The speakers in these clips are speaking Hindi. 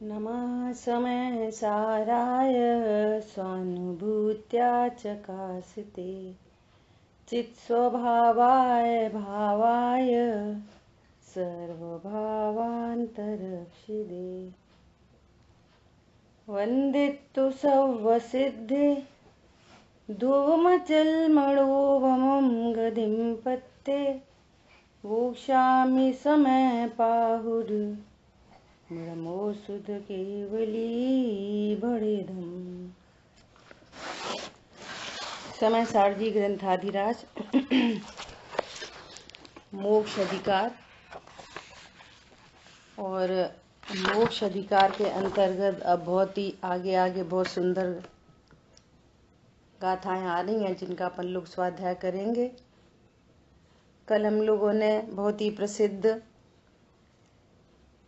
नमः समय साराय स्वानुभूत्या चकासिते चित्स्वभावाय भावाय सर्वभावान्तरक्षिदे वन्दितु सौवसिद्धे धूमचल्मणोवमं गतिं पत्ते वोक्षामि समय पाहुर ब्रह्मो सुध केवली बड़ेधम। समय सारजी ग्रंथाधिराज मोक्ष अधिकार और मोक्ष अधिकार के अंतर्गत अब बहुत ही आगे आगे बहुत सुंदर गाथाएं आ रही हैं जिनका अपन लोग स्वाध्याय करेंगे। कल हम लोगों ने बहुत ही प्रसिद्ध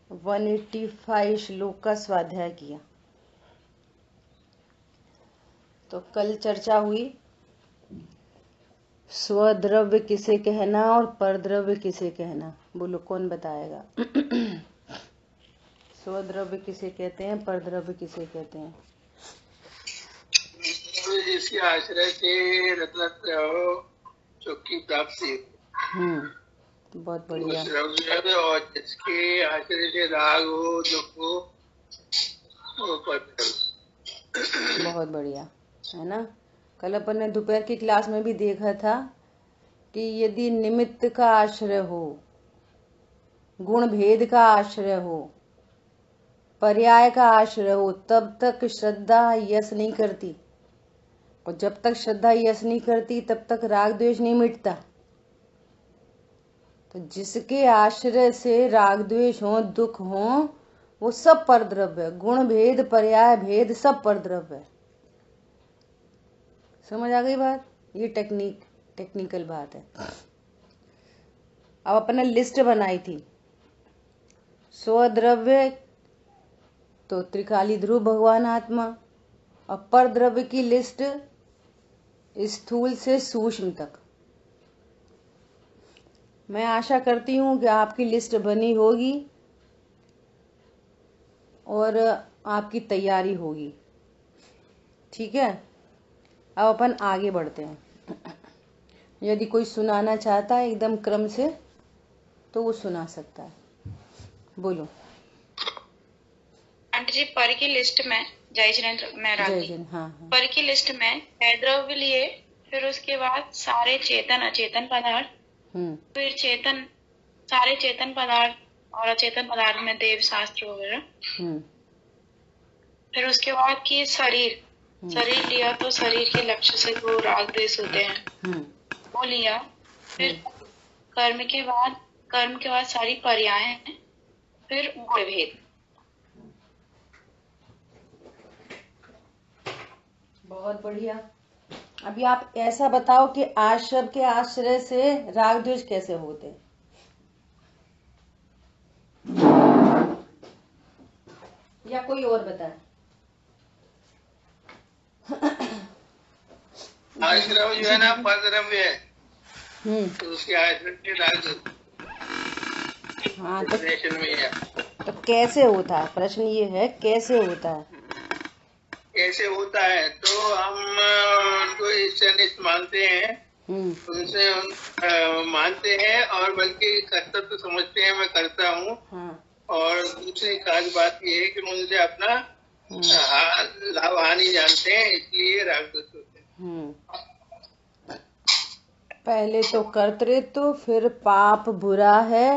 185 श्लोक का स्वाध्याय किया। तो कल चर्चा हुई स्वद्रव्य किसे कहना और परद्रव्य किसे कहना। बोलो कौन बताएगा? स्वद्रव्य किसे कहते हैं, परद्रव्य किसे कहते हैं? जिसके आश्रय से रत्नत्रय हो चौकी प्राप्ति। बहुत बढ़िया। और जिसके आश्रय से राग हो दुख हो वो परद्रव्य। बहुत बढ़िया है ना। कल अपन ने दोपहर की क्लास में भी देखा था कि यदि निमित्त का आश्रय हो, गुण भेद का आश्रय हो, पर्याय का आश्रय हो, तब तक श्रद्धा यश नहीं करती। और जब तक श्रद्धा यश नहीं करती तब तक राग द्वेष नहीं मिटता। तो जिसके आश्रय से राग द्वेष हो, दुख हो, वो सब परद्रव्य। गुण भेद पर्याय भेद सब परद्रव्य। समझ आ गई बात? ये टेक्निकल बात है। अब अपने लिस्ट बनाई थी। स्वद्रव्य तो त्रिकाली ध्रुव भगवान आत्मा, और परद्रव्य की लिस्ट स्थूल से सूक्ष्म तक। मैं आशा करती हूँ कि आपकी लिस्ट बनी होगी और आपकी तैयारी होगी। ठीक है, अब अपन आगे बढ़ते हैं। यदि कोई सुनाना चाहता है एकदम क्रम से तो वो सुना सकता है। बोलो आंटी जी। पर की लिस्ट में जय जिनेंद्र मैं रागी। हाँ। पर की लिस्ट में द्रव्य लिए, फिर उसके बाद सारे चेतन अचेतन पदार्थ, फिर चेतन सारे चेतन पदार्थ और अचेतन पदार्थ में देव शास्त्र वगैरह, फिर उसके बाद की शरीर लिया तो शरीर के लक्ष्य से जो राग द्वेष होते हैं वो लिया। फिर कर्म के बाद सारी पर्याय हैं, फिर गुण भेद। बहुत बढ़िया। अभी आप ऐसा बताओ कि आश्रय के आश्रय से राग द्वेष कैसे होते? या कोई और बताए? आश्रय जो है ना परद्रव्य है, तो उसके आश्रय से राग। हाँ, तो कैसे होता है? प्रश्न ये है कैसे होता है? कैसे होता है तो हम उनको ईश्वरनिष्ठ मानते हैं, उनसे मानते हैं और बल्कि कर्तव्य तो समझते हैं, मैं करता हूँ। और दूसरी खास बात ये है कि उनसे अपना लाभ हानि जानते हैं, इसलिए रागद्वेष होते हैं। पहले तो कर्तृत्व, फिर पाप बुरा है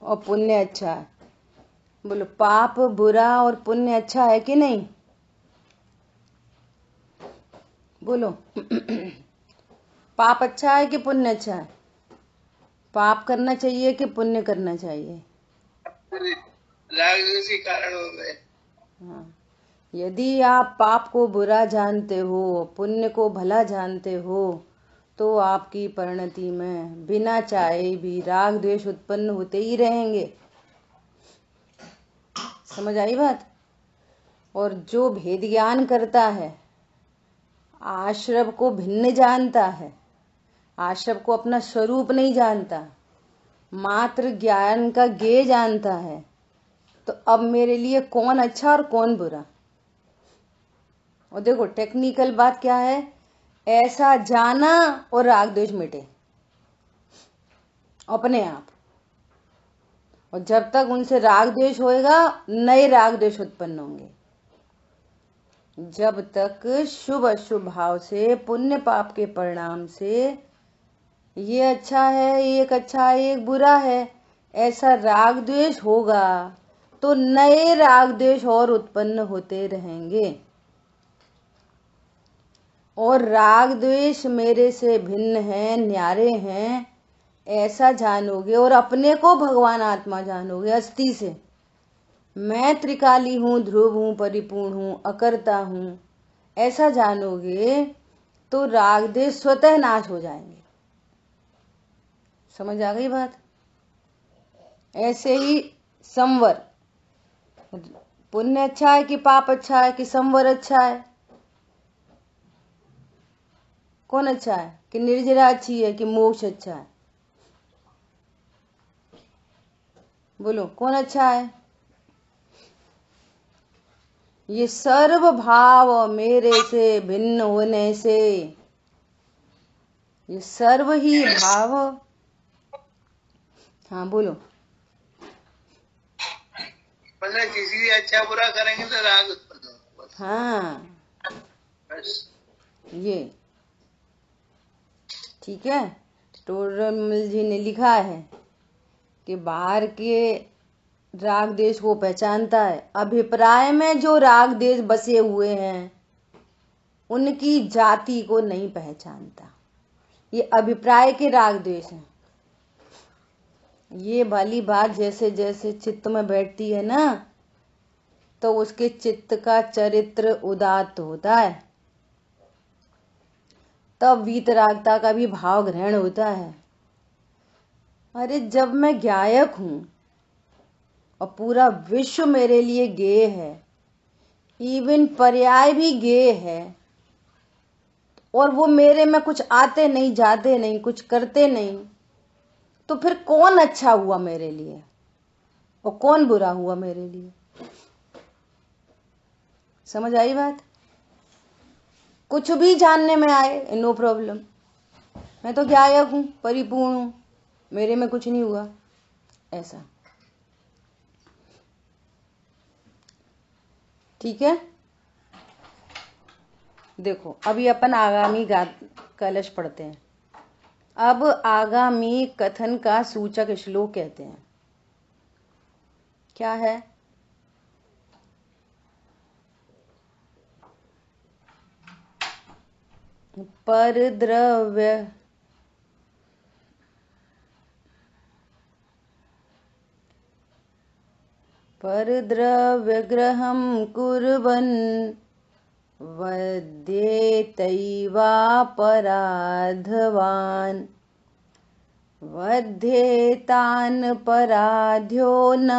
और पुण्य अच्छा है। बोलो पाप बुरा और पुण्य अच्छा है कि नहीं? बोलो पाप अच्छा है कि पुण्य अच्छा है? पाप करना चाहिए कि पुण्य करना चाहिए? रागद्वेष के कारण हो गए। हाँ, यदि आप पाप को बुरा जानते हो, पुण्य को भला जानते हो, तो आपकी परिणति में बिना चाहे भी राग द्वेष उत्पन्न होते ही रहेंगे। समझ आई बात? और जो भेद ज्ञान करता है, आश्रव को भिन्न जानता है, आश्रव को अपना स्वरूप नहीं जानता, मात्र ज्ञान का ज्ञेय जानता है, तो अब मेरे लिए कौन अच्छा और कौन बुरा। और देखो टेक्निकल बात क्या है, ऐसा जाना और राग द्वेष मिटे अपने आप। और जब तक उनसे राग द्वेष होएगा नए राग द्वेष उत्पन्न होंगे। जब तक शुभ अशुभ भाव से, पुण्य पाप के परिणाम से ये अच्छा है, एक अच्छा है, एक बुरा है, ऐसा राग द्वेष होगा तो नए राग द्वेष और उत्पन्न होते रहेंगे। और राग द्वेष मेरे से भिन्न है, न्यारे हैं, ऐसा जानोगे और अपने को भगवान आत्मा जानोगे अस्थि से। मैं त्रिकाली हूं, ध्रुव हूं, परिपूर्ण हूं, अकर्ता हूं, ऐसा जानोगे तो राग द्वेष स्वतः नाश हो जाएंगे। समझ आ गई बात। ऐसे ही संवर, पुण्य अच्छा है कि पाप अच्छा है कि संवर अच्छा है, कौन अच्छा है? कि निर्जरा अच्छी है कि मोक्ष अच्छा है? बोलो कौन अच्छा है? ये सर्व भाव मेरे से भिन्न होने से, ये सर्व ही भाव, हाँ बोलो। मतलब किसी भी अच्छा बुरा करेंगे तो राग उत्पन्न होगा। हाँ बस ये ठीक है। टोडरमल जी ने लिखा है कि बाहर के राग देश को पहचानता है, अभिप्राय में जो राग देश बसे हुए हैं उनकी जाति को नहीं पहचानता। ये अभिप्राय के राग द्वेष हैं। ये वाली बात जैसे जैसे चित्त में बैठती है ना, तो उसके चित्त का चरित्र उदात्त होता है, तब वीतरागता का भी भाव ग्रहण होता है। अरे जब मैं गायक हूं और पूरा विश्व मेरे लिए गेय है, इवन पर्याय भी गेय है, और वो मेरे में कुछ आते नहीं, जाते नहीं, कुछ करते नहीं, तो फिर कौन अच्छा हुआ मेरे लिए और कौन बुरा हुआ मेरे लिए? समझ आई बात? कुछ भी जानने में आए नो प्रॉब्लम, मैं तो गायक हूं, परिपूर्ण हूं, मेरे में कुछ नहीं हुआ, ऐसा। ठीक है। देखो अभी अपन आगामी कलश पढ़ते हैं। अब आगामी कथन का सूचक श्लोक कहते हैं। क्या है? परद्रव्य परद्रव्यग्रहं कुर्वन् वध्येतैवापराधवान् वध्येतान् पराध्यो न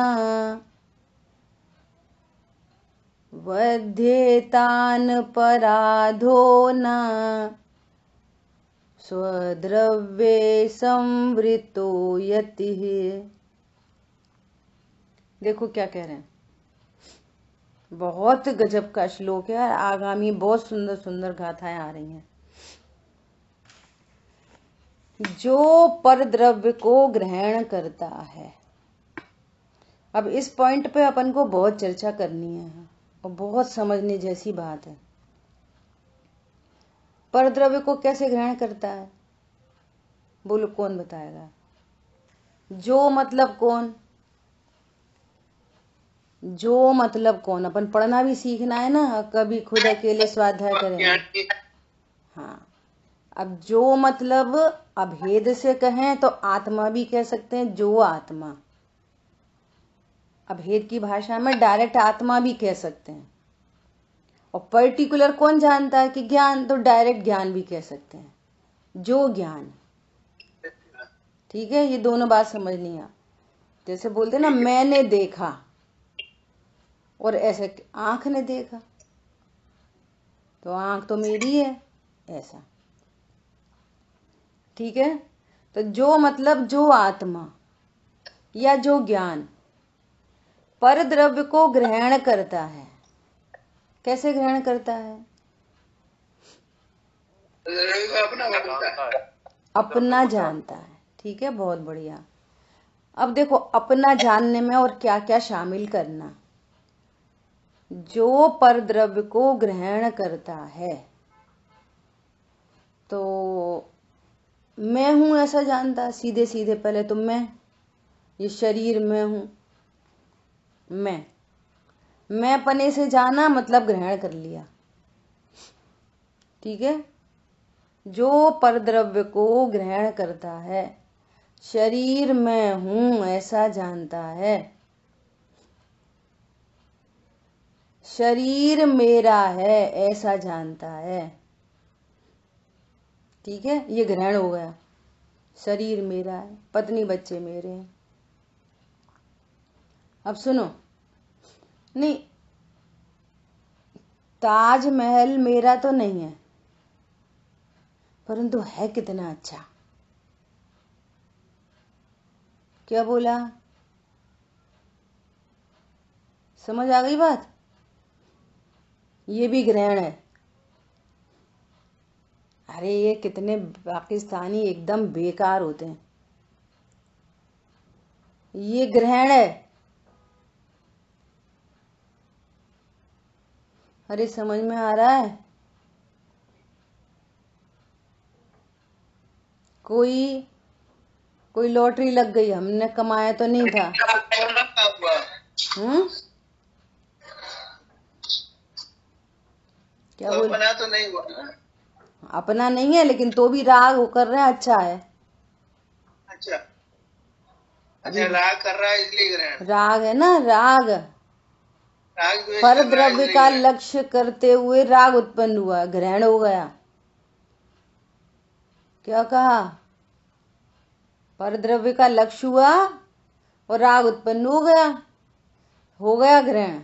वध्येतान् पराधो न स्वद्रव्ये संवृतो यतिः। देखो क्या कह रहे हैं, बहुत गजब का श्लोक है। आगामी बहुत सुंदर सुंदर गाथाएं आ रही हैं। जो परद्रव्य को ग्रहण करता है, अब इस पॉइंट पे अपन को बहुत चर्चा करनी है और बहुत समझने जैसी बात है। परद्रव्य को कैसे ग्रहण करता है? बोलो कौन बताएगा? जो मतलब कौन? जो मतलब कौन? अपन पढ़ना भी सीखना है ना, कभी खुद अकेले स्वाध्याय करेंगे। हाँ, अब जो मतलब अभेद से कहें तो आत्मा भी कह सकते हैं, जो आत्मा। अभेद की भाषा में डायरेक्ट आत्मा भी कह सकते हैं। और पर्टिकुलर कौन जानता है कि ज्ञान, तो डायरेक्ट ज्ञान भी कह सकते हैं, जो ज्ञान। ठीक है, ये दोनों बात समझनी है। जैसे बोलते ना, मैंने देखा, और ऐसे आंख ने देखा, तो आंख तो मेरी है, ऐसा। ठीक है, तो जो मतलब जो आत्मा या जो ज्ञान, पर द्रव्य को ग्रहण करता है। कैसे ग्रहण करता है? अपना जानता है। ठीक है, बहुत बढ़िया। अब देखो, अपना जानने में और क्या क्या शामिल करना। जो पर द्रव्य को ग्रहण करता है, तो मैं हूं ऐसा जानता, सीधे सीधे। पहले तो मैं, ये शरीर मैं हूं, मैं अपने से जाना मतलब ग्रहण कर लिया। ठीक है, जो परद्रव्य को ग्रहण करता है, शरीर मैं हूं ऐसा जानता है, शरीर मेरा है ऐसा जानता है। ठीक है, ये ग्रहण हो गया। शरीर मेरा है, पत्नी बच्चे मेरे हैं। अब सुनो, नहीं, ताजमहल मेरा तो नहीं है, परंतु है कितना अच्छा। क्या बोला? समझ आ गई बात? ये भी ग्रहण है। अरे ये कितने पाकिस्तानी एकदम बेकार होते हैं। ये ग्रहण है। अरे समझ में आ रहा है? कोई लॉटरी लग गई, हमने कमाया तो नहीं था। क्या बोल? अपना तो नहीं हुआ। अपना नहीं है, लेकिन तो भी राग कर रहे हैं, अच्छा है। अच्छा, राग कर रहा है इसलिए ग्रहण। राग है ना, राग पर द्रव्य का लक्ष्य करते हुए राग उत्पन्न हुआ, ग्रहण हो गया। क्या कहा? पर द्रव्य का लक्ष्य हुआ और राग उत्पन्न हो गया ग्रहण।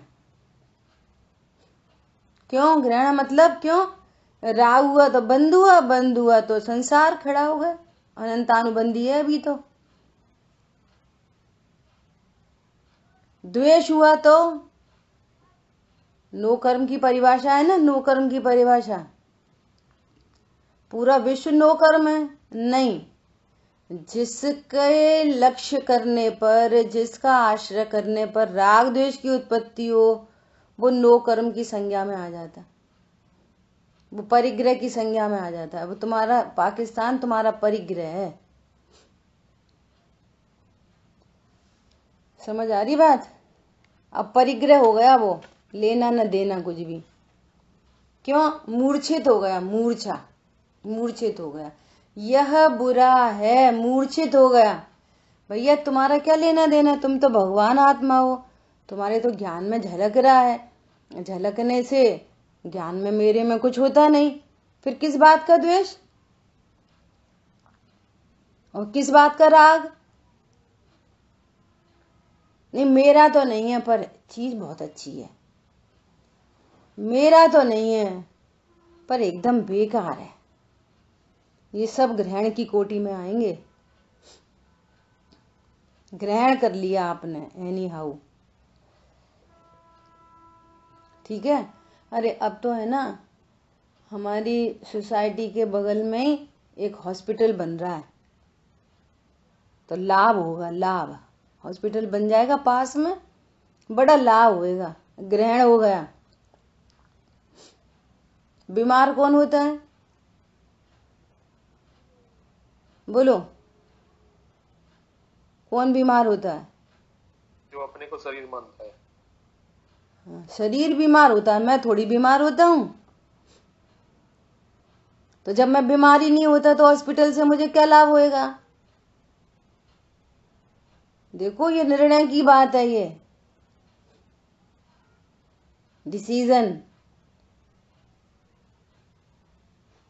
क्यों ग्रहण मतलब क्यों? राग हुआ तो बंद हुआ, बंद हुआ तो संसार खड़ा हो गया, अनंतानुबंधी है अभी तो। द्वेष हुआ तो नो कर्म की परिभाषा है ना, नो कर्म की परिभाषा। पूरा विश्व नो कर्म है? नहीं, जिसके लक्ष्य करने पर, जिसका आश्रय करने पर राग द्वेष की उत्पत्ति हो, वो नो कर्म की संज्ञा में आ जाता, वो परिग्रह की संज्ञा में आ जाता है। वो तुम्हारा पाकिस्तान तुम्हारा परिग्रह है। समझ आ रही बात? अब परिग्रह हो गया, वो लेना न देना कुछ भी। क्यों? मूर्छित हो गया, मूर्छित हो गया। यह बुरा है, मूर्छित हो गया। भैया तुम्हारा क्या लेना देना, तुम तो भगवान आत्मा हो, तुम्हारे तो ज्ञान में झलक रहा है। झलकने से ज्ञान में मेरे में कुछ होता नहीं, फिर किस बात का द्वेष और किस बात का राग? नहीं, मेरा तो नहीं है, पर चीज बहुत अच्छी है। मेरा तो नहीं है, पर एकदम बेकार है। ये सब ग्रहण की कोटि में आएंगे। ग्रहण कर लिया आपने एनी हाउ। ठीक है। अरे अब तो है ना, हमारी सोसाइटी के बगल में ही एक हॉस्पिटल बन रहा है, तो लाभ होगा, लाभ। हॉस्पिटल बन जाएगा पास में, बड़ा लाभ होएगा। ग्रहण हो गया। बीमार कौन होता है? बोलो, कौन बीमार होता है? जो अपने को शरीर मानता है। शरीर बीमार होता है, मैं थोड़ी बीमार होता हूं। तो जब मैं बीमारी नहीं होता तो हॉस्पिटल से मुझे क्या लाभ होएगा? देखो, ये निर्णय की बात है, ये डिसीजन।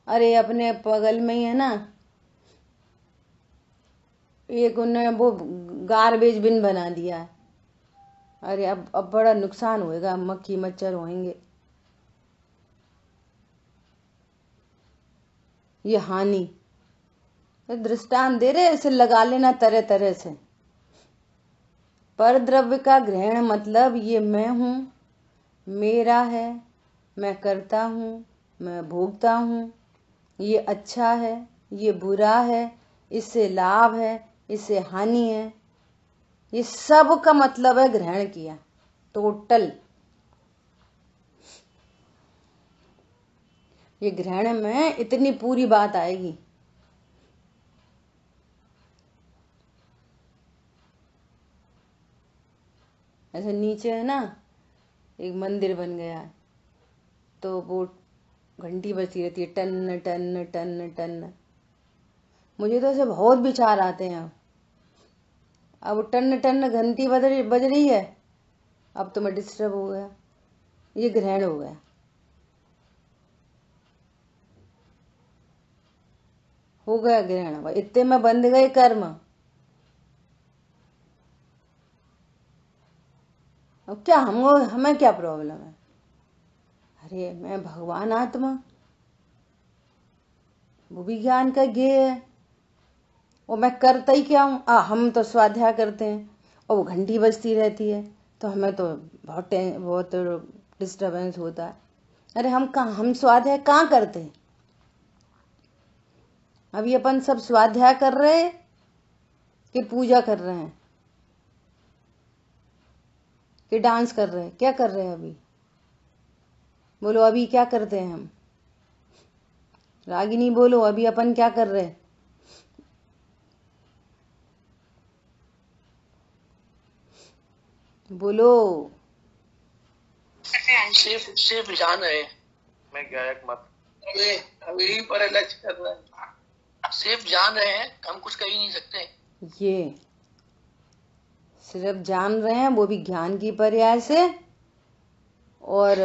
अरे अपने बगल में ही है ना, एक उन्होंने वो गार्बेज बिन बना दिया है। अरे अब बड़ा नुकसान होएगा, मक्खी मच्छर होंगे, ये हानि। तो दृष्टांत दे रहे, इसे लगा लेना तरह तरह से। पर द्रव्य का ग्रहण मतलब ये मैं हूँ, मेरा है, मैं करता हूँ, मैं भोगता हूँ, ये अच्छा है, ये बुरा है, इससे लाभ है, इससे हानि है, ये सब का मतलब है ग्रहण किया। टोटल ये ग्रहण में इतनी पूरी बात आएगी। ऐसे नीचे है ना एक मंदिर बन गया है, तो वो घंटी बजती रहती है, टन टन टन टन। मुझे तो ऐसे बहुत विचार आते हैं। अब टन टन घंटी बज रही है, अब तो मैं डिस्टर्ब हो गया, ये ग्रहण हो गया। हो गया ग्रहण, इतने में बंध गए कर्म। अब क्या हमें क्या प्रॉब्लम है? अरे मैं भगवान आत्मा, वो भी ज्ञान का ज्ञेय है, और मैं करता ही क्या हूँ? हम तो स्वाध्याय करते हैं और वो घंटी बजती रहती है, तो हमें तो बहुत डिस्टर्बेंस होता है। अरे हम स्वाध्याय कहाँ करते हैं? अभी अपन सब स्वाध्याय कर रहे हैं कि पूजा कर रहे हैं कि डांस कर रहे हैं? क्या कर रहे हैं अभी? बोलो अभी क्या करते हैं हम? रागिनी बोलो अभी अपन क्या कर रहे हैं? बोलो। सिर्फ जान रहे हैं, मैं गायक मत। अभी पर लक्ष्य कर रहा है, सिर्फ जान रहे हैं, हम कुछ कह ही नहीं सकते। ये सिर्फ जान रहे हैं, वो भी ज्ञान की पर्याय से और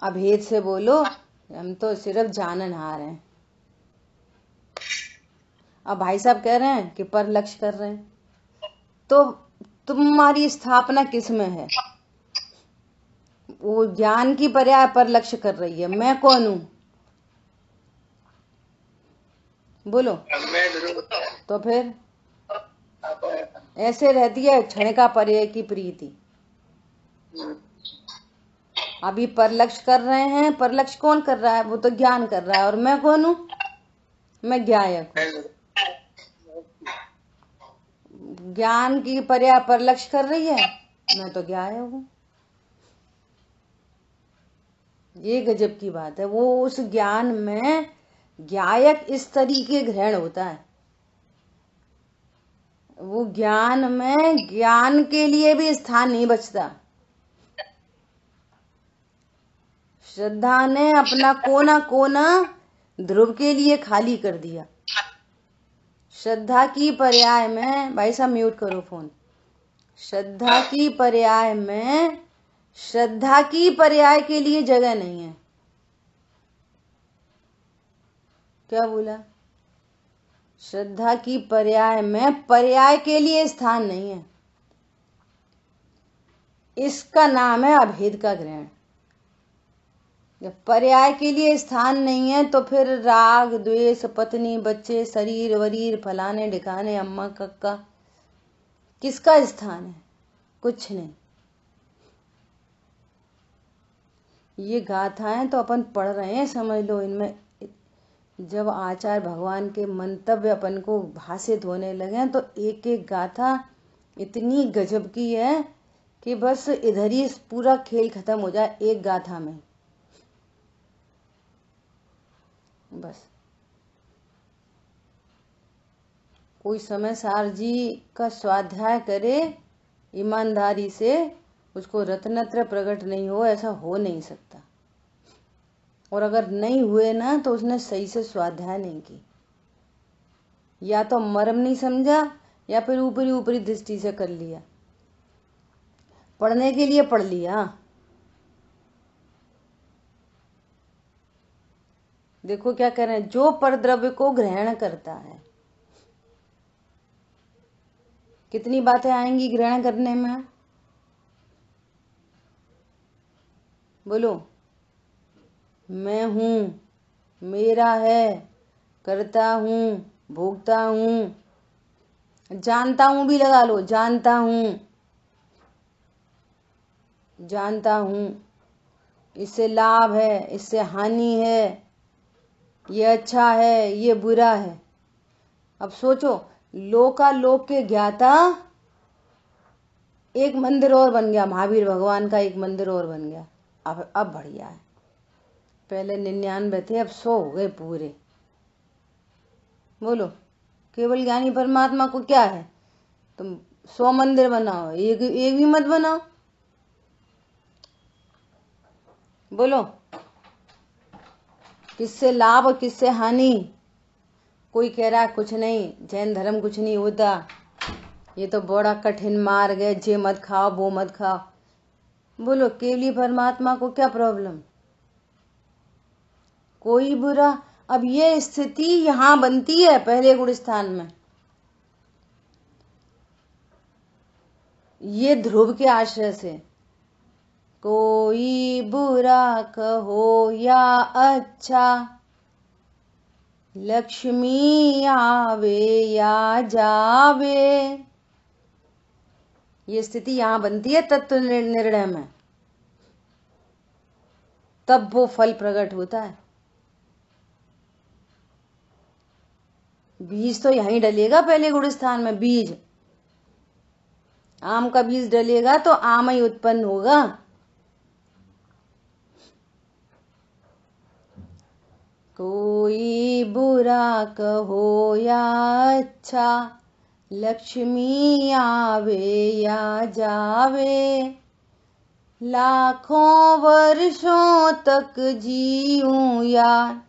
अभेद से। बोलो हम तो सिर्फ जाननहार हैं। अब भाई साहब कह रहे हैं कि पर लक्ष्य कर रहे हैं, तो तुम्हारी स्थापना किस में है? वो ज्ञान की पर्याय पर लक्ष्य कर रही है, मैं कौन हूं? बोलो। तो फिर ऐसे रहती है क्षण का पर्याय की प्रीति। अभी पर लक्ष्य कर रहे हैं, पर लक्ष्य कौन कर रहा है? वो तो ज्ञान कर रहा है, और मैं कौन हूं? मैं ज्ञायक हूं। ज्ञान की पर्याय पर लक्ष्य कर रही है, मैं तो ज्ञायक हूं। ये गजब की बात है। वो उस ज्ञान में ज्ञायक इस तरीके ग्रहण होता है। वो ज्ञान में ज्ञान के लिए भी स्थान नहीं बचता। श्रद्धा ने अपना कोना कोना ध्रुव के लिए खाली कर दिया। श्रद्धा की पर्याय में, भाई साहब म्यूट करो फोन। श्रद्धा की पर्याय में श्रद्धा की पर्याय के लिए जगह नहीं है। क्या बोला? श्रद्धा की पर्याय में पर्याय के लिए स्थान नहीं है। इसका नाम है अभेद का ग्रहण। जब पर्याय के लिए स्थान नहीं है तो फिर राग द्वेष, पत्नी, बच्चे, शरीर वरीर, फलाने ढिकाने, अम्मा कक्का, किसका स्थान है? कुछ नहीं। ये गाथाएं तो अपन पढ़ रहे हैं, समझ लो। इनमें जब आचार्य भगवान के मंतव्य अपन को भाषित होने लगे तो एक एक गाथा इतनी गजब की है कि बस इधर ही पूरा खेल खत्म हो जाए एक गाथा में। बस कोई समय सार जी का स्वाध्याय करे ईमानदारी से, उसको रत्नत्र प्रकट नहीं हो, ऐसा हो नहीं सकता। और अगर नहीं हुए ना तो उसने सही से स्वाध्याय नहीं की, या तो मर्म नहीं समझा या फिर ऊपरी ऊपरी दृष्टि से कर लिया। पढ़ने के लिए पढ़ लिया। देखो क्या कह रहे हैं, जो परद्रव्य को ग्रहण करता है। कितनी बातें आएंगी ग्रहण करने में? बोलो। मैं हूं, मेरा है, करता हूं, भोगता हूं, जानता हूं भी लगा लो, जानता हूं, जानता हूं इससे लाभ है, इससे हानि है, ये अच्छा है, ये बुरा है। अब सोचो, लोकालोक के ज्ञाता एक मंदिर और बन गया, महावीर भगवान का एक मंदिर और बन गया। अब बढ़िया है। पहले 99 थे, अब 100 हो गए पूरे। बोलो, केवल ज्ञानी परमात्मा को क्या है? तुम 100 मंदिर बनाओ, एक भी मत बनाओ। बोलो, किससे लाभ और किससे हानि? कोई कह रहा है कुछ नहीं, जैन धर्म कुछ नहीं होता, ये तो बड़ा कठिन मार्ग है, जे मत खाओ वो मत खाओ। बोलो, केवली परमात्मा को क्या प्रॉब्लम? कोई बुरा। अब ये स्थिति यहां बनती है पहले गुण स्थान में, ये ध्रुव के आश्रय से। कोई बुरा कहो या अच्छा, लक्ष्मी आवे या जावे, ये स्थिति यहां बनती है तत्व निर्णय में, तब वो फल प्रकट होता है। बीज तो यहीं डलेगा पहले गुण स्थान में। बीज, आम का बीज डलेगा तो आम ही उत्पन्न होगा। कोई बुरा कहो या अच्छा, लक्ष्मी आवे या जावे, लाखों वर्षों तक जीऊं या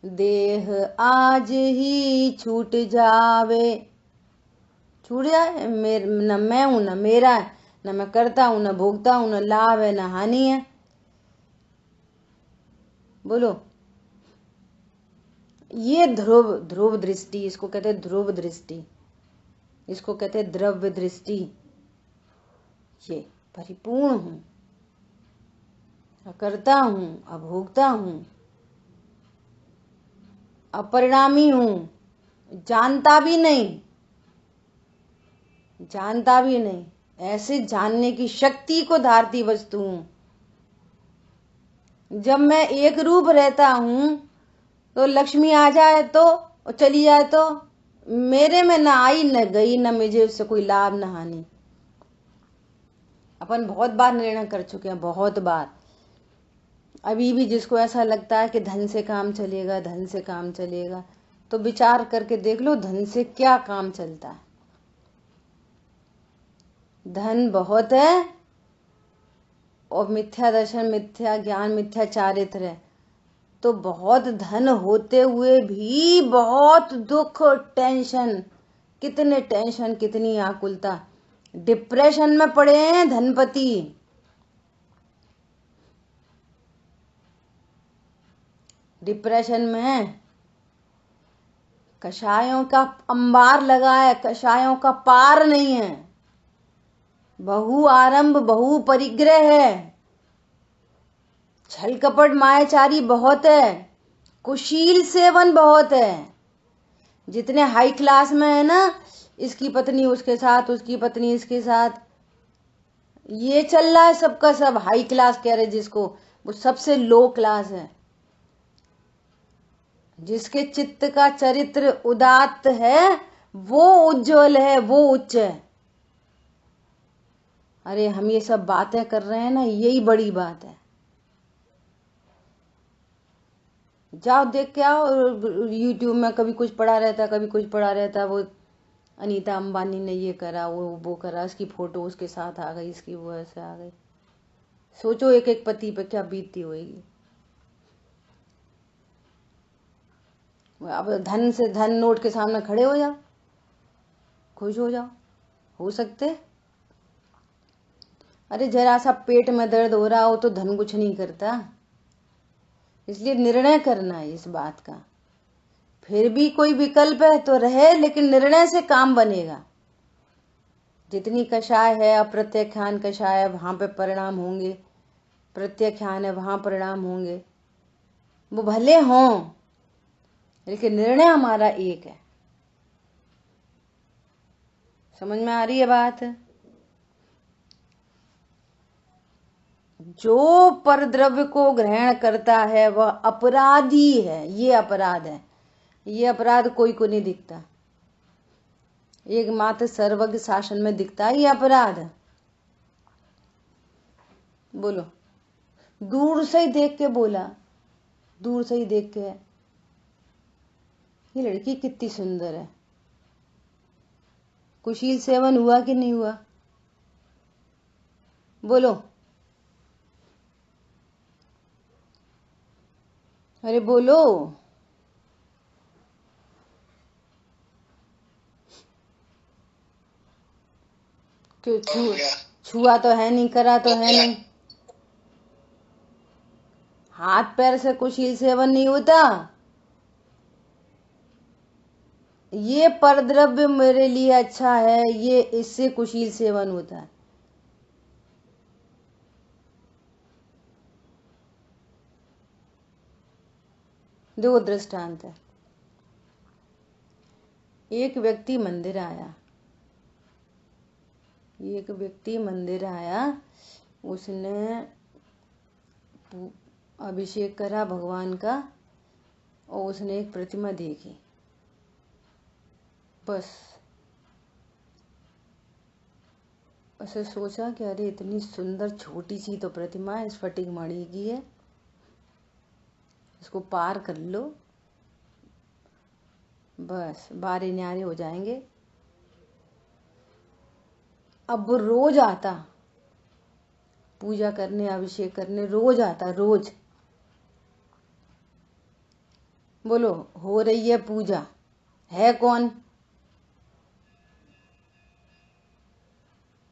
देह आज ही छूट जावे। छूट जाए, न मैं हूं न मेरा है, न मैं करता हूं न भोगता हूं, न लाभ है न हानि है। बोलो, ये ध्रुव दृष्टि, इसको कहते हैं ध्रुव दृष्टि, इसको कहते हैं द्रव्य दृष्टि। ये परिपूर्ण हूं, अकर्ता हूं, अभोक्ता हूं, अपरिणामी हूं, जानता भी नहीं, ऐसे जानने की शक्ति को धारती वस्तु हूं। जब मैं एक रूप रहता हूं तो लक्ष्मी आ जाए तो और चली जाए तो मेरे में न आई न गई, न मुझे उससे कोई लाभ न हानि। अपन बहुत बार निर्णय कर चुके हैं, बहुत बार। अभी भी जिसको ऐसा लगता है कि धन से काम चलेगा, धन से काम चलेगा, तो विचार करके देख लो धन से क्या काम चलता है। धन बहुत है और मिथ्या दर्शन, मिथ्या ज्ञान, मिथ्या चारित्र है, तो बहुत धन होते हुए भी बहुत दुख, टेंशन, कितने टेंशन, कितनी आकुलता। डिप्रेशन में पड़े हैं धनपति। डिप्रेशन में कषायों का अंबार लगा है, कषायों का पार नहीं है। बहु आरंभ बहु परिग्रह है, छल कपट मायाचारी बहुत है, कुशील सेवन बहुत है। जितने हाई क्लास में है ना, इसकी पत्नी उसके साथ, उसकी पत्नी इसके साथ, ये चल रहा है सबका सब। हाई क्लास कह रहे जिसको, वो सबसे लो क्लास है। जिसके चित्त का चरित्र उदात्त है वो उज्जवल है, वो उच्च है। अरे हम ये सब बातें कर रहे हैं ना, यही बड़ी बात है। जाओ देख के आओ, यूट्यूब में कभी कुछ पड़ा रहता, कभी कुछ पड़ा रहता। वो अनीता अंबानी ने ये करा, वो करा, इसकी फोटो उसके साथ आ गई, इसकी वो ऐसे आ गई। सोचो एक एक पति पे क्या बीतती होगी। अब धन से, धन नोट के सामने खड़े हो जाओ, खुश हो जाओ, हो सकते। अरे जरा सा पेट में दर्द हो रहा हो तो धन कुछ नहीं करता। इसलिए निर्णय करना है इस बात का। फिर भी कोई विकल्प है तो रहे, लेकिन निर्णय से काम बनेगा। जितनी कषाय है, अप्रत्याख्यान कषाय है, वहां पे परिणाम होंगे, प्रत्याख्यान है वहां परिणाम होंगे। वो भले हों, लेकिन निर्णय हमारा एक है। समझ में आ रही है बात? जो परद्रव्य को ग्रहण करता है वह अपराधी है। ये अपराध है। ये अपराध कोई को नहीं दिखता, एकमात्र सर्वज्ञ शासन में दिखता है ये अपराध। बोलो, दूर से ही देख के बोला, दूर से ही देख के, ये लड़की कितनी सुंदर है। कुशील सेवन हुआ कि नहीं हुआ? बोलो, अरे बोलो। छुआ तो है नहीं, करा तो है नहीं। हाथ पैर से कुशील सेवन नहीं होता। ये परद्रव्य मेरे लिए अच्छा है, ये इससे कुशील सेवन होता है। दो दृष्टांत है। एक व्यक्ति मंदिर आया, उसने अभिषेक करा भगवान का और उसने एक प्रतिमा देखी। बस उसे सोचा कि अरे इतनी सुंदर छोटी सी तो प्रतिमा है, स्फटिक मणि की है, इसको पार कर लो, बस बारे न्यारे हो जाएंगे। अब रोज आता पूजा करने, अभिषेक करने, रोज आता, रोज। बोलो, हो रही है पूजा, है कौन?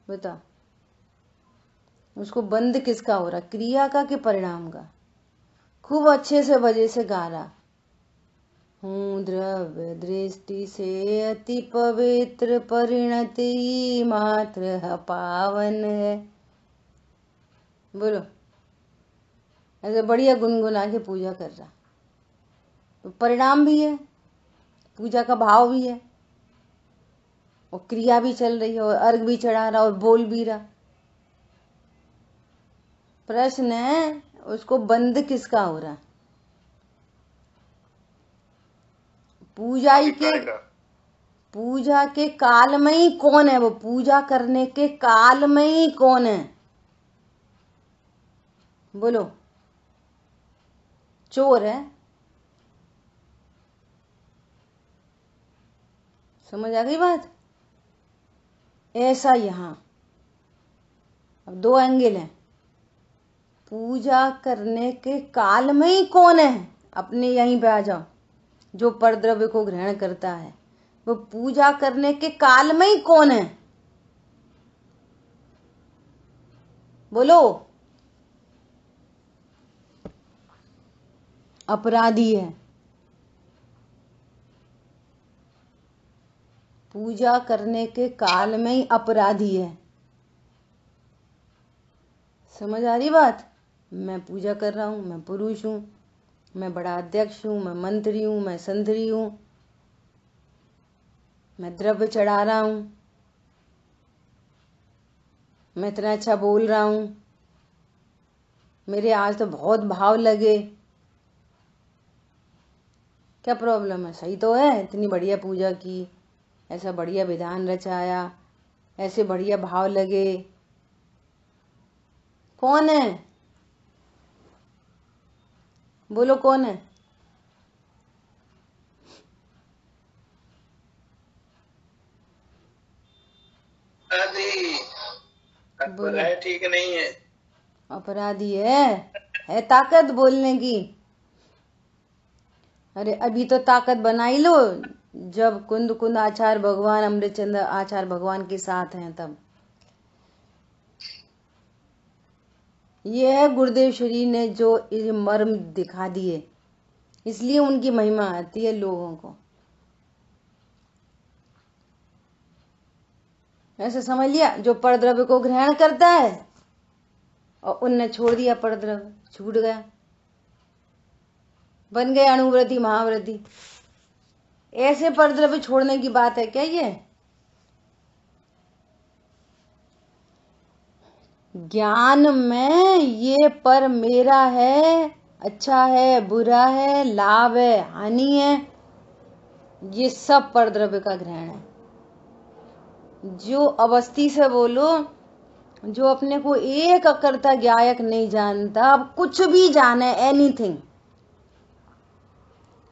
बता, उसको बंद किसका हो रहा, क्रिया का कि परिणाम का? खूब अच्छे से वजह से गा रहा हूँ, द्रव्य दृष्टि से अति पवित्र परिणति मात्र पावन है। बोलो, ऐसे बढ़िया गुनगुना के पूजा कर रहा, तो परिणाम भी है, पूजा का भाव भी है, और क्रिया भी चल रही है, और अर्घ भी चढ़ा रहा और बोल भी रहा। प्रश्न है, उसको बंद किसका हो रहा? पूजा के काल में ही कौन है वो? पूजा करने के काल में ही कौन है? बोलो, चोर है। समझ आ गई बात? ऐसा यहां अब दो एंगल है। पूजा करने के काल में ही कौन है? अपने यहीं पे आ जाओ। जो परद्रव्य को ग्रहण करता है वो पूजा करने के काल में ही कौन है? बोलो, अपराधी है। पूजा करने के काल में ही अपराधी है। समझ आ रही बात? मैं पूजा कर रहा हूं, मैं पुरुष हूं, मैं बड़ा अध्यक्ष हूं, मैं मंत्री हूं, मैं संतरी हूं, मैं द्रव्य चढ़ा रहा हूं, मैं इतना अच्छा बोल रहा हूं, मेरे आज तो बहुत भाव लगे। क्या प्रॉब्लम है? सही तो है, इतनी बढ़िया पूजा की, ऐसा बढ़िया विधान रचाया, ऐसे बढ़िया भाव लगे। कौन है? बोलो, कौन है? अपराधी ठीक नहीं है। अपराधी है ताकत बोलने की। अरे अभी तो ताकत बनाई लो, जब कुंद कुंद आचार्य भगवान, अमृतचंद्र आचार्य भगवान के साथ हैं तब। ये है गुरुदेव श्री ने जो मर्म दिखा दिए, इसलिए उनकी महिमा आती है लोगों को। ऐसे समझ लिया, जो परद्रव्य को ग्रहण करता है और उनने छोड़ दिया परद्रव्य, छूट गया, बन गए अणुव्रति महाव्रति। ऐसे परद्रव्य छोड़ने की बात है क्या ये? ज्ञान में ये पर मेरा है, अच्छा है, बुरा है, लाभ है, हानि है, ये सब पर द्रव्य का ग्रहण है। जो अवस्थी से बोलो, जो अपने को एक अकर्ता ज्ञायक नहीं जानता, अब कुछ भी जाने, एनीथिंग,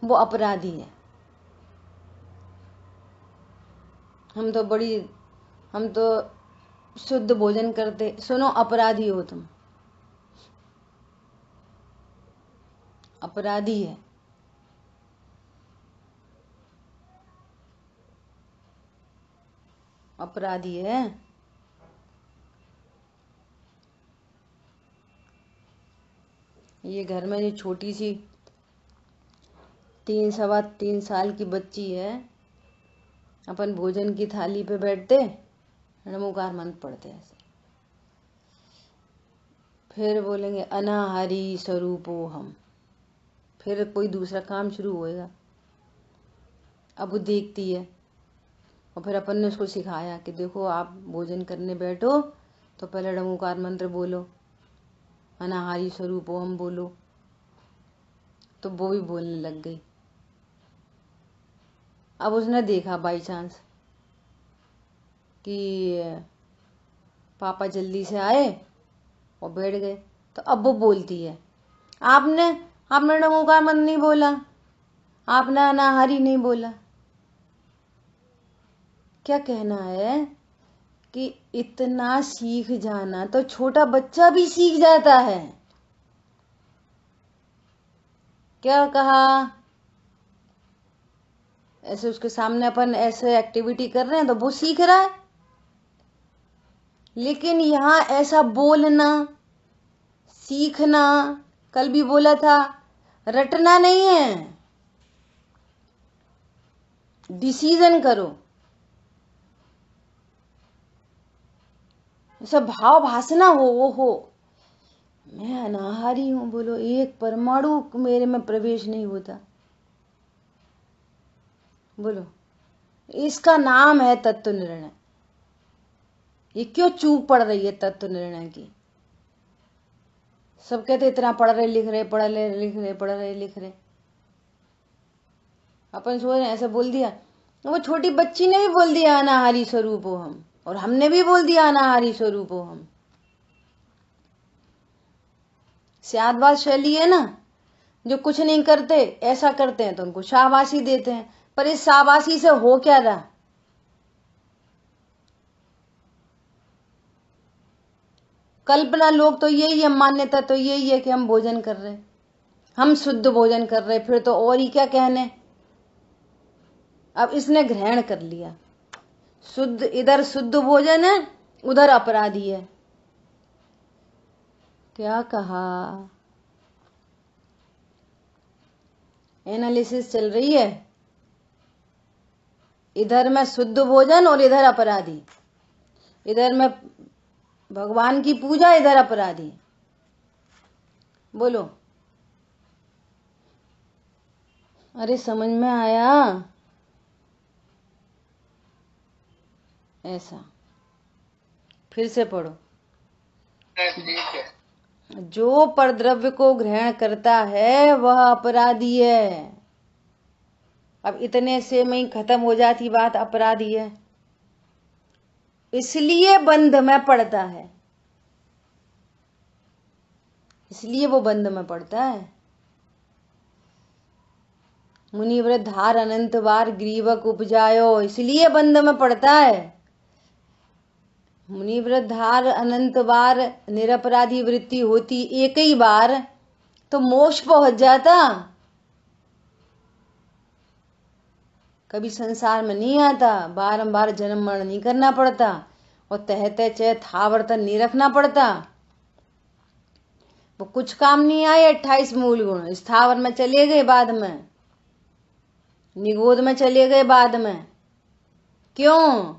वो अपराधी है। हम तो शुद्ध भोजन करते, सुनो, अपराधी हो तुम, अपराधी है। अपराधी है। ये घर में जो छोटी सी 3-3.25 साल की बच्ची है, अपन भोजन की थाली पे बैठते नमोकार मंत्र पढ़ते ऐसे, फिर बोलेंगे अनाहरि स्वरूपो हम, फिर कोई दूसरा काम शुरू होएगा। अब वो देखती है, और फिर अपन ने उसको सिखाया कि देखो आप भोजन करने बैठो तो पहले नमोकार मंत्र बोलो, अनाहरि स्वरूपो हम बोलो, तो वो भी बोलने लग गई। अब उसने देखा बाई चांस कि पापा जल्दी से आए और बैठ गए, तो अब वो बोलती है, आपने नमोकार मंत्र नहीं बोला, आपने अनाहरि नहीं बोला। क्या कहना है कि इतना सीख जाना तो छोटा बच्चा भी सीख जाता है। क्या कहा? ऐसे उसके सामने अपन ऐसे एक्टिविटी कर रहे हैं तो वो सीख रहा है, लेकिन यहां ऐसा बोलना, सीखना, कल भी बोला था, रटना नहीं है, डिसीजन करो। ऐसा भाव भासना हो मैं अनाहारी हूं, बोलो एक परमाणु मेरे में प्रवेश नहीं होता, बोलो इसका नाम है तत्व निर्णय। ये क्यों चूक पड़ रही है तत्व निर्णय की? सब कहते इतना पढ़ रहे लिख रहे, पढ़ रहे लिख रहे, पढ़ रहे लिख रहे, अपन सोच रहे ऐसा बोल दिया। वो छोटी बच्ची ने भी बोल दिया अनाहरि स्वरूप हो हम, और हमने भी बोल दिया अनाहरि स्वरूप हो हम। स्यादबाद शैली है ना, जो कुछ नहीं करते ऐसा करते हैं तो उनको शाबाशी देते हैं, पर इस शाबाशी से हो क्या रहा? कल्पना लोग तो यही है, मान्यता तो यही है कि हम भोजन कर रहे, हम शुद्ध भोजन कर रहे, फिर तो और ही क्या कहने। अब इसने ग्रहण कर लिया, शुद्ध, इधर शुद्ध भोजन है, उधर अपराधी है। क्या कहा? एनालिसिस चल रही है, इधर में शुद्ध भोजन और इधर अपराधी, इधर में भगवान की पूजा, इधर अपराधी। बोलो, अरे समझ में आया? ऐसा फिर से पढ़ो। ठीक है। जो परद्रव्य को ग्रहण करता है वह अपराधी है। अब इतने से में ही खत्म हो जाती बात, अपराधी है इसलिए बंध में पड़ता है, इसलिए वो बंध में पड़ता है। मुनिव्रत धार अनंत बार ग्रीवक उपजायो, इसलिए बंध में पड़ता है। मुनिव्रत धार अनंत बार निरपराधी वृत्ति होती एक ही बार तो मोक्ष पहुंच जाता, कभी संसार में नहीं आता, बारंबार जन्म मरण नहीं करना पड़ता, और तहते चय थावर्तन नहीं रखना पड़ता। वो कुछ काम नहीं आए 28 मूल गुण, स्थावर में चले गए बाद में, निगोद में चले गए बाद में। क्यों?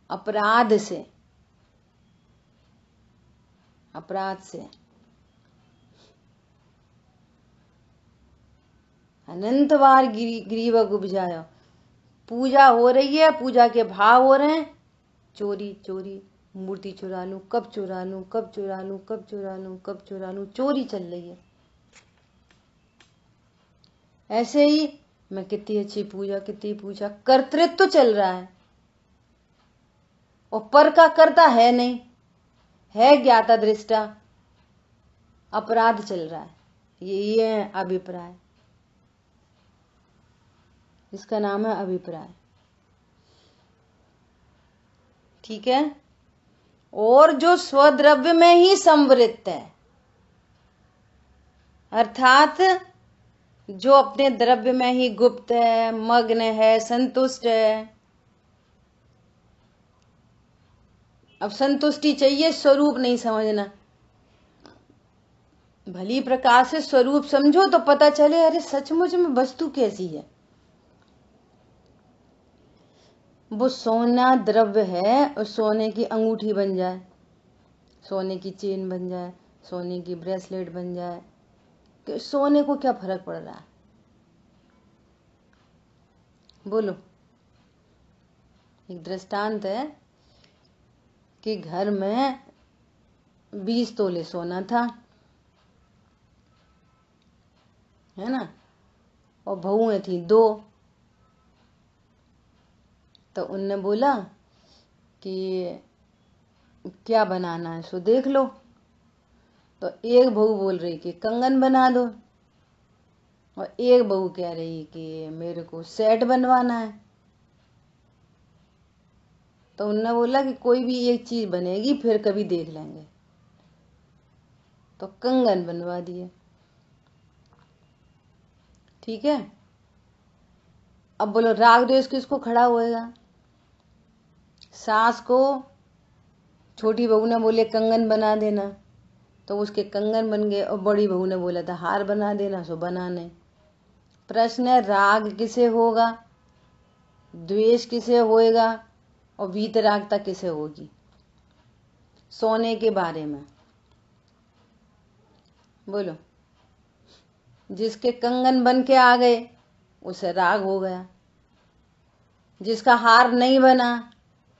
अपराध से, अपराध से। अनंत बार ग्रीवक उपजायो, पूजा हो रही है, पूजा के भाव हो रहे हैं, चोरी चोरी मूर्ति चुरा लूं, कब चुरा लूं, कब चुरा लूं, कब चुरा लूं, कब चुरा लूं, चोरी चल रही है। ऐसे ही मैं कितनी अच्छी पूजा, कितनी पूजा, कर्तृत्व तो चल रहा है और पर का कर्ता है नहीं, है ज्ञाता दृष्टा, अपराध चल रहा है। ये है अभिप्राय, इसका नाम है अभिप्राय। ठीक है। और जो स्वद्रव्य में ही संवृत्त है, अर्थात जो अपने द्रव्य में ही गुप्त है, मग्न है, संतुष्ट है। अब संतुष्टि चाहिए, स्वरूप नहीं समझना। भली प्रकार से स्वरूप समझो तो पता चले अरे सचमुच में वस्तु कैसी है। वो सोना द्रव्य है और सोने की अंगूठी बन जाए, सोने की चेन बन जाए, सोने की ब्रेसलेट बन जाए, कि सोने को क्या फर्क पड़ रहा है? बोलो। एक दृष्टांत है कि घर में 20 तोले सोना था, है ना, और बहुएं थी 2। तो उनने बोला कि क्या बनाना है सो देख लो। तो एक बहू बोल रही कि कंगन बना दो और एक बहू कह रही कि मेरे को सेट बनवाना है। तो उनने बोला कि कोई भी एक चीज बनेगी, फिर कभी देख लेंगे। तो कंगन बनवा दिए। ठीक है। अब बोलो राग द्वेष किसको खड़ा होएगा? सास को छोटी बहू ने बोले कंगन बना देना, तो उसके कंगन बन गए, और बड़ी बहू ने बोला था हार बना देना, सो बनाने। प्रश्न है राग किसे होगा, द्वेष किसे होएगा और वीतरागता किसे होगी? सोने के बारे में बोलो। जिसके कंगन बन के आ गए उसे राग हो गया, जिसका हार नहीं बना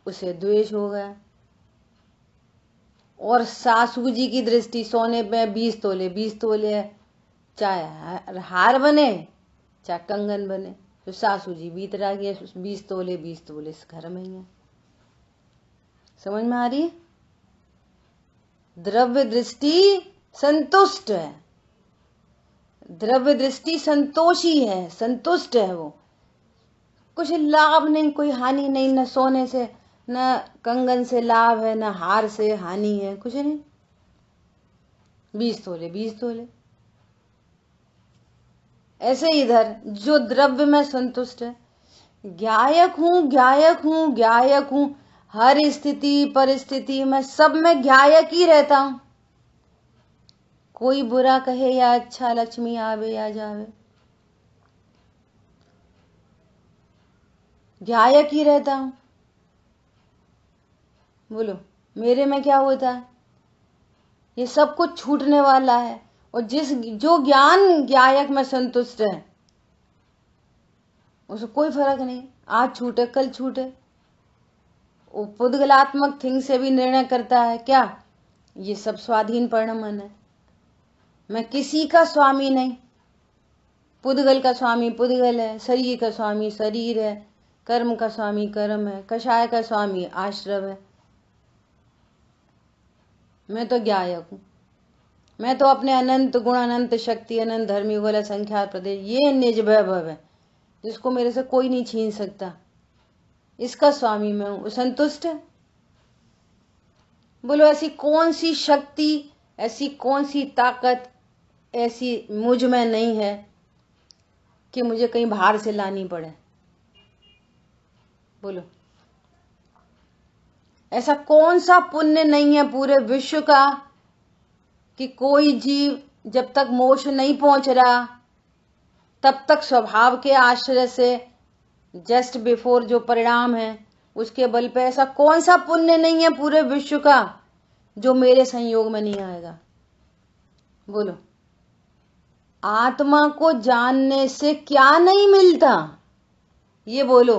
उसे द्वेष हो गया। और सासू जी की दृष्टि सोने पे 20 तोले 20 तोले, चाहे हार बने चाहे कंगन बने, तो सासू जी वीतरागी है, 20 तोले 20 तोले इस घर में ही है। समझ में आ रही है? द्रव्य दृष्टि संतुष्ट है, द्रव्य दृष्टि संतोषी है, संतुष्ट है। वो कुछ लाभ नहीं, कोई हानि नहीं, न सोने से न कंगन से लाभ है, न हार से हानि है, कुछ नहीं। 20 तोले 20 तोले। ऐसे इधर जो द्रव्य में संतुष्ट है, ज्ञायक हूं ज्ञायक हूं ज्ञायक हूं, हर स्थिति परिस्थिति में सब में ज्ञायक ही रहता हूं। कोई बुरा कहे या अच्छा, लक्ष्मी आवे या जावे, ज्ञायक ही रहता हूं। बोलो मेरे में क्या होता है? ये सब कुछ छूटने वाला है। और जो ज्ञान ज्ञायक में संतुष्ट है उसको कोई फर्क नहीं, आज छूटे कल छूटे। वो पुद्गलात्मक थिंग से भी निर्णय करता है क्या? ये सब स्वाधीन परिणमन है, मैं किसी का स्वामी नहीं। पुद्गल का स्वामी पुद्गल है, शरीर का स्वामी शरीर है, कर्म का स्वामी कर्म है, कषाय का स्वामी आश्रम है। मैं तो ज्ञायक हूं, मैं तो अपने अनंत गुण अनंत शक्ति अनंत धर्म युगल संख्या प्रदेश, ये निज वैभव है जिसको मेरे से कोई नहीं छीन सकता, इसका स्वामी मैं हूं। संतुष्ट है। बोलो ऐसी कौन सी शक्ति, ऐसी कौन सी ताकत ऐसी मुझ में नहीं है कि मुझे कहीं बाहर से लानी पड़े? बोलो ऐसा कौन सा पुण्य नहीं है पूरे विश्व का कि कोई जीव जब तक मोक्ष नहीं पहुंच रहा तब तक स्वभाव के आश्रय से जस्ट बिफोर जो परिणाम है उसके बल पे, ऐसा कौन सा पुण्य नहीं है पूरे विश्व का जो मेरे संयोग में नहीं आएगा? बोलो आत्मा को जानने से क्या नहीं मिलता, ये बोलो।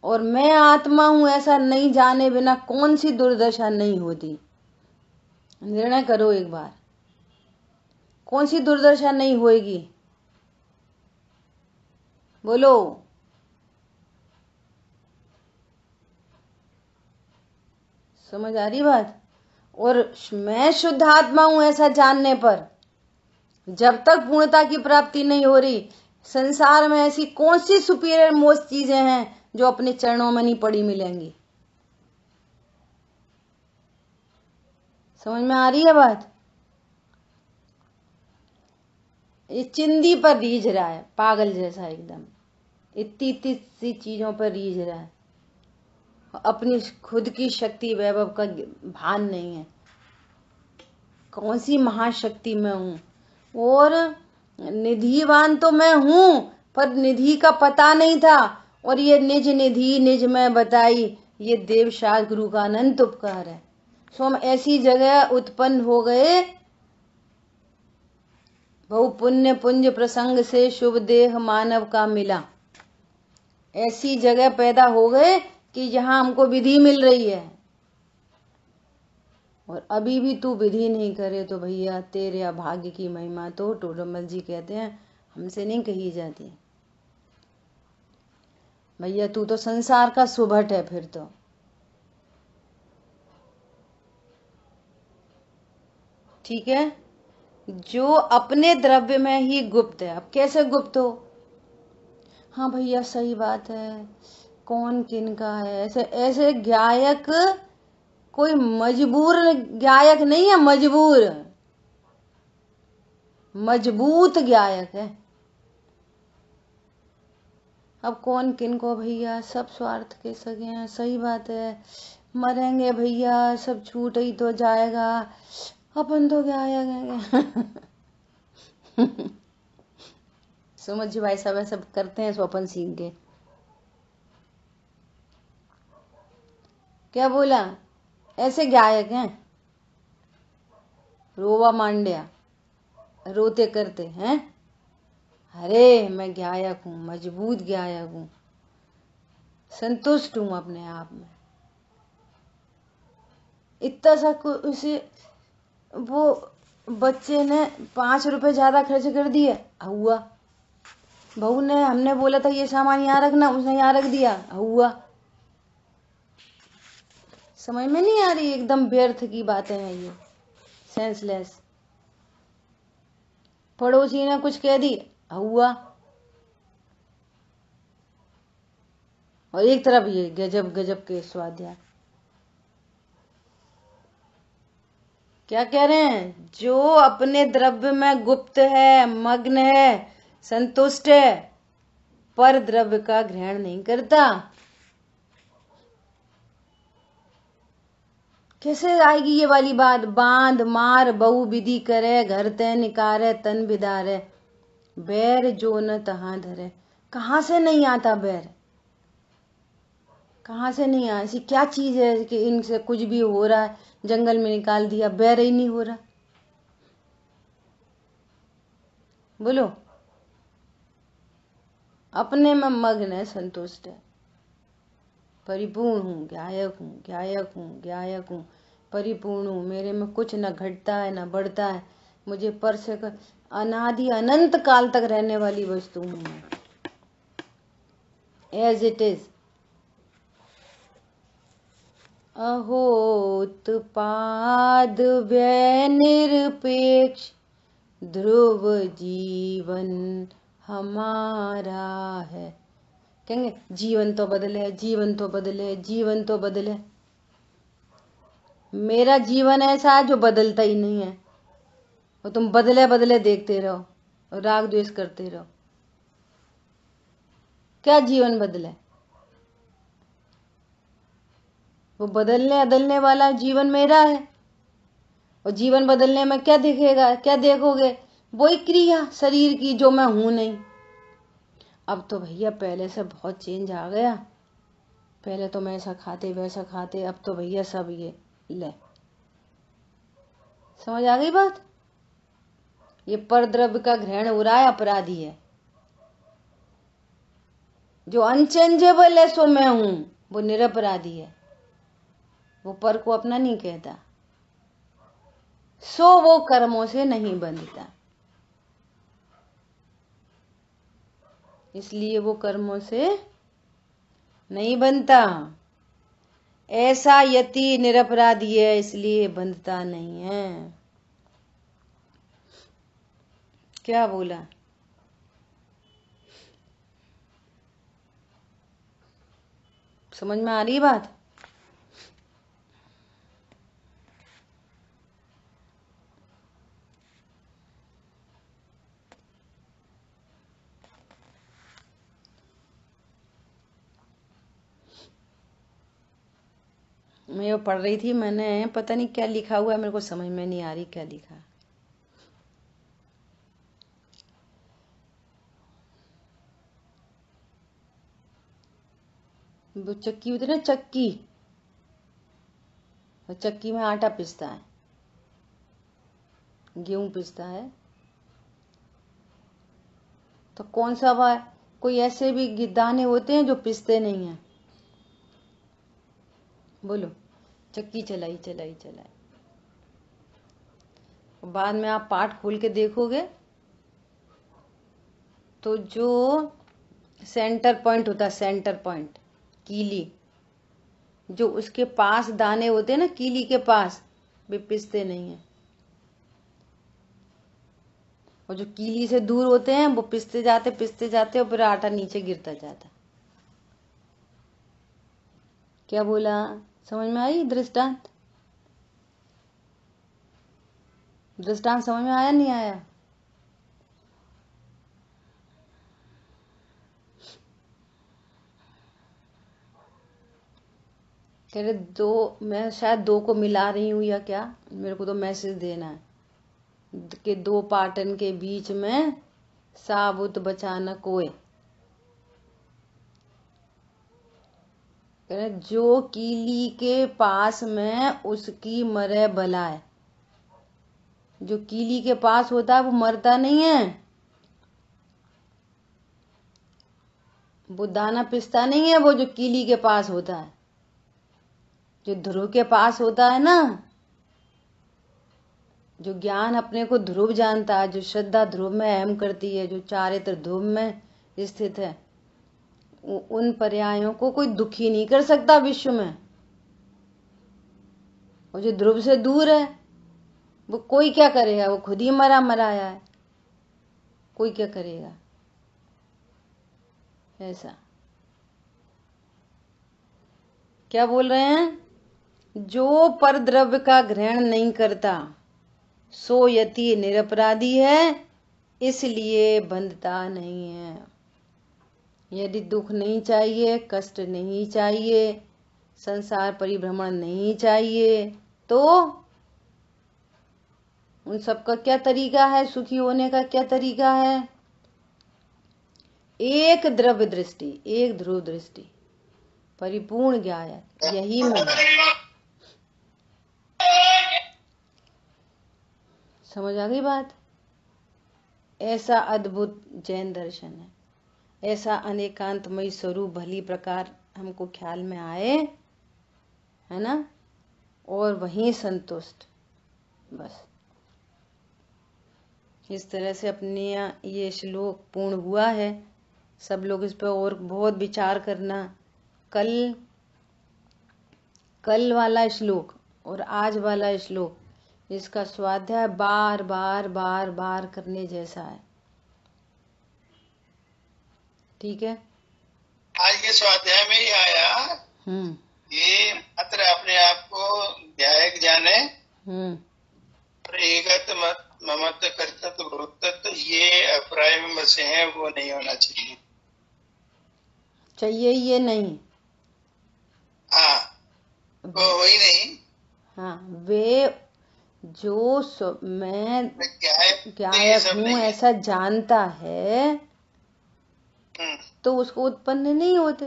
और मैं आत्मा हूं ऐसा नहीं जाने बिना कौन सी दुर्दशा नहीं होती। निर्णय करो एक बार, कौन सी दुर्दशा नहीं होएगी, बोलो। समझ आ रही बात? और मैं शुद्ध आत्मा हूं ऐसा जानने पर जब तक पूर्णता की प्राप्ति नहीं हो रही, संसार में ऐसी कौन सी सुपीरियर मोस्ट चीजें हैं जो अपने चरणों में नहीं पड़ी मिलेंगी। समझ में आ रही है बात? ये चिंदी पर रीझ रहा है पागल जैसा, एकदम इतनी इतनी सी चीजों पर रीझ रहा है, अपनी खुद की शक्ति वैभव का भान नहीं है, कौन सी महाशक्ति मैं हूं। और निधिवान तो मैं हूं, पर निधि का पता नहीं था, और ये निज निधि निज में बताई, ये देवशास्त्र गुरु का अनंत उपकार है। सो हम ऐसी जगह उत्पन्न हो गए, बहु पुण्य पुंज प्रसंग से शुभ देह मानव का मिला। ऐसी जगह पैदा हो गए कि जहां हमको विधि मिल रही है, और अभी भी तू विधि नहीं करे तो भैया तेरे अभाग्य की महिमा तो टोडरमल जी कहते हैं हमसे नहीं कही जाती। भैया तू तो संसार का सुभट है फिर तो। ठीक है, जो अपने द्रव्य में ही गुप्त है। अब कैसे गुप्त हो? हाँ भैया सही बात है, कौन किन का है, ऐसे ऐसे गायक कोई मजबूर गायक नहीं है, मजबूत गायक है। अब कौन किन को भैया, सब स्वार्थ के सगे हैं। सही बात है, मरेंगे भैया सब छूट ही तो जाएगा, अपन तो गायक हैं। समझ जी भाई साहब, सब करते हैं सो अपन सीख गए। क्या बोला? ऐसे गायक हैं, रोवा मांड्या रोते करते हैं, अरे मैं गायक हूं, मजबूत गायक हूं, संतुष्ट हूं अपने आप में। इतना सा उसे वो बच्चे ने 5 रुपए ज्यादा खर्च कर दिए, हुआ। बहू ने, हमने बोला था ये सामान यहाँ रखना, उसने यहाँ रख दिया, हुआ। समझ में नहीं आ रही? एकदम व्यर्थ की बातें हैं ये, सेंसलेस। पड़ोसी ने कुछ कह दी, हुआ। और एक तरफ ये गजब गजब के स्वाध्याय। क्या कह रहे हैं? जो अपने द्रव्य में गुप्त है, मग्न है, संतुष्ट है, पर द्रव्य का ग्रहण नहीं करता। कैसे आएगी ये वाली बात? बांध मार बहु विधि करे, घर तय निकारे तन बिदारे, बैर जो न तहां धरे। कहां से नहीं आता बैर? कहां से नहीं आया? ऐसी क्या चीज है कि इनसे कुछ भी हो रहा है, जंगल में निकाल दिया, बैर ही नहीं हो रहा? बोलो। अपने में मग्न है, संतुष्ट है, परिपूर्ण हूं, गायक हूं, गायक हूं, गायक हूं, परिपूर्ण हूं, मेरे में कुछ न घटता है न बढ़ता है, मुझे पर से अनादि अनंत काल तक रहने वाली वस्तु हूं मैं, एज इट इज। अहोत्पाद व्यय निरपेक्ष ध्रुव जीवन हमारा है। कहेंगे जीवन तो बदले, जीवन तो बदले, जीवन तो बदले। मेरा जीवन ऐसा है जो बदलता ही नहीं है, और तुम बदले बदले देखते रहो और राग द्वेष करते रहो। क्या जीवन बदले? वो बदलने बदलने वाला जीवन मेरा है, और जीवन बदलने में क्या दिखेगा, क्या देखोगे? वही क्रिया शरीर की जो मैं हूं नहीं। अब तो भैया पहले से बहुत चेंज आ गया, पहले तो मैं ऐसा खाते वैसा खाते, अब तो भैया सब ये ले। समझ आ गई बात? ये परद्रव्य का ग्रहण हो रहा है, अपराधी है। जो अनचेंजेबल है सो मैं हूं, वो निरपराधी है, वो पर को अपना नहीं कहता, सो वो कर्मों से नहीं बंधता, इसलिए वो कर्मों से नहीं बनता। ऐसा यति निरपराधी है, इसलिए बंधता नहीं है। क्या बोला? समझ में आ रही बात? मैं वो पढ़ रही थी, मैंने पता नहीं क्या लिखा हुआ है, मेरे को समझ में नहीं आ रही क्या लिखा। वो चक्की होती है ना, चक्की, और चक्की में आटा पिसता है, गेहूं पिसता है, तो कौन सा बार कोई ऐसे भी दाने होते हैं जो पिसते नहीं हैं? बोलो। चक्की चलाई चलाई चलाई, बाद में आप पाठ खोल के देखोगे तो जो सेंटर पॉइंट होता है, सेंटर पॉइंट, कीली, जो उसके पास दाने होते हैं ना, कीली के पास, वे पिसते नहीं है, और जो कीली से दूर होते हैं वो पिसते जाते और फिर आटा नीचे गिरता जाता। क्या बोला? समझ में आई? दृष्टांत समझ में आया नहीं आया? कह रहे दो, मैं शायद दो को मिला रही हूं या क्या, मेरे को तो मैसेज देना है कि दो पाटन के बीच में साबुत बचा न कोई। कह रहे जो कीली के पास में उसकी मरे भला है, जो कीली के पास होता है वो मरता नहीं है, वो दाना पिसता नहीं है, वो जो कीली के पास होता है, जो ध्रुव के पास होता है ना, जो ज्ञान अपने को ध्रुव जानता है, जो श्रद्धा ध्रुव में अहम करती है, जो चारित्र ध्रुव में स्थित है, उन पर्यायों को कोई दुखी नहीं कर सकता विश्व में। और जो ध्रुव से दूर है वो कोई क्या करेगा, वो खुद ही मराया है, कोई क्या करेगा। ऐसा क्या बोल रहे हैं? जो पर द्रव्य का ग्रहण नहीं करता सो यति निरपराधी है, इसलिए बंधता नहीं है। यदि दुख नहीं चाहिए, कष्ट नहीं चाहिए, संसार परिभ्रमण नहीं चाहिए, तो उन सबका क्या तरीका है, सुखी होने का क्या तरीका है? एक द्रव्य दृष्टि, एक ध्रुव दृष्टि, परिपूर्ण ज्ञान, यही में समझ आ गई बात? ऐसा अद्भुत जैन दर्शन है, ऐसा अनेकांतमयी स्वरूप भली प्रकार हमको ख्याल में आए, है ना, और वहीं संतुष्ट, बस इस तरह से अपने ये श्लोक पूर्ण हुआ है। सब लोग इस पर और बहुत विचार करना। कल वाला श्लोक और आज वाला श्लोक, इसका स्वाध्याय बार बार बार बार करने जैसा है। ठीक है, आज के स्वाध्याय में ही आया ये मात्र अपने आप को ध्यायक जाने, और एकत ममत्व कर्तव्य भोक्तत्व, ये अभिप्राय में बसे हैं, वो नहीं होना चाहिए। ये नहीं, हाँ, वो वही नहीं। हाँ, वे जो मैं ज्ञायक हूँ ऐसा जानता है, तो उसको उत्पन्न नहीं होते।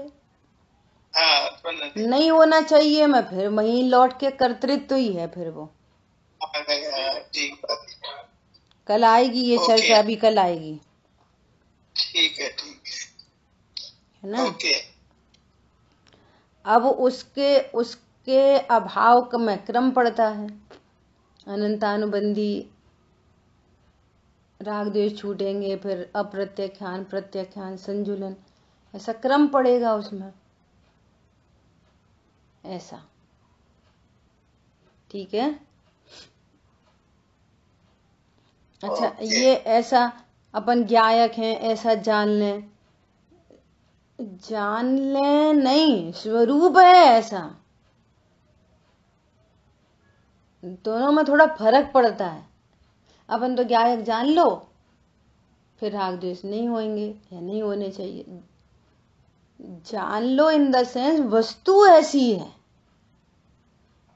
हाँ, उत्पन्न नहीं होना चाहिए, मैं फिर वहीं लौट के कर्तृत्व ही है फिर वो। ठीक बात, कल आएगी ये चर्चा, अभी कल आएगी। ठीक है, ठीक है। है ना। ओके। अब उसके अभाव में क्रम पड़ता है, अनंतानुबंधी राग द्वेष छूटेंगे, फिर अप्रत्याख्यान, प्रत्याख्यान, संजुलन, ऐसा क्रम पड़ेगा उसमें, ऐसा। ठीक है। अच्छा, ये ऐसा अपन ज्ञायक हैं ऐसा जान लें नहीं, स्वरूप है ऐसा। दोनों में थोड़ा फर्क पड़ता है। अपन तो ज्ञायक जान लो, फिर राग द्वेष नहीं होंगे या नहीं होने चाहिए। जान लो इन द सेंस वस्तु ऐसी है,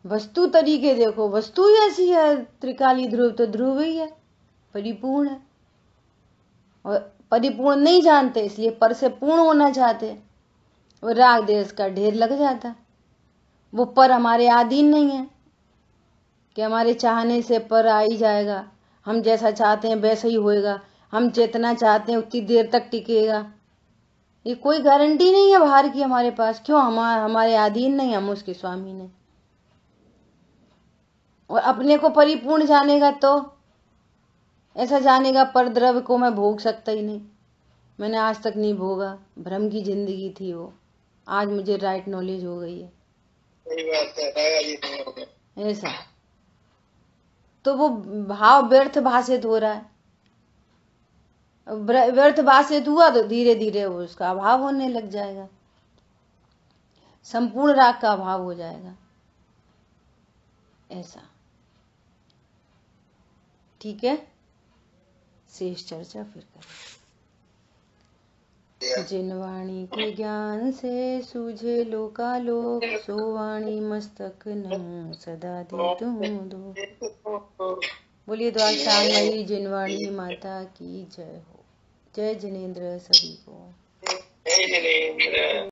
वस्तु तरीके देखो, वस्तु ही ऐसी है। त्रिकाली ध्रुव तो ध्रुव ही है, परिपूर्ण है। और परिपूर्ण नहीं जानते, इसलिए पर से पूर्ण होना चाहते, और राग द्वेष का ढेर लग जाता। वो पर हमारे अधीन नहीं है कि हमारे चाहने से पर आ ही जाएगा, हम जैसा चाहते हैं वैसा ही होएगा, हम जितना चाहते हैं उतनी देर तक टिकेगा। ये कोई गारंटी नहीं है बाहर की हमारे पास। क्यों? हमारे अधीन नहीं, हम उसके स्वामी नहीं। और अपने को परिपूर्ण जानेगा तो ऐसा जानेगा पर द्रव्य को मैं भोग सकता ही नहीं, मैंने आज तक नहीं भोगा, भ्रम की जिंदगी थी वो, आज मुझे राइट नॉलेज हो गई है। सही बात है, ऐसा तो वो भाव व्यर्थ भाषित हो रहा है। व्यर्थ भाषित हुआ तो धीरे धीरे उसका अभाव होने लग जाएगा, संपूर्ण राग का अभाव हो जाएगा, ऐसा। ठीक है, शेष चर्चा फिर करें। जिन वाणी के ज्ञान से सूझे लोकालोक, सो वाणी मस्तक न सदा दी तुम दो। बोलिए द्वारकामयी जिनवाणी माता की जय हो। जय जिनेन्द्र सभी को। जय जिनेन्द्र।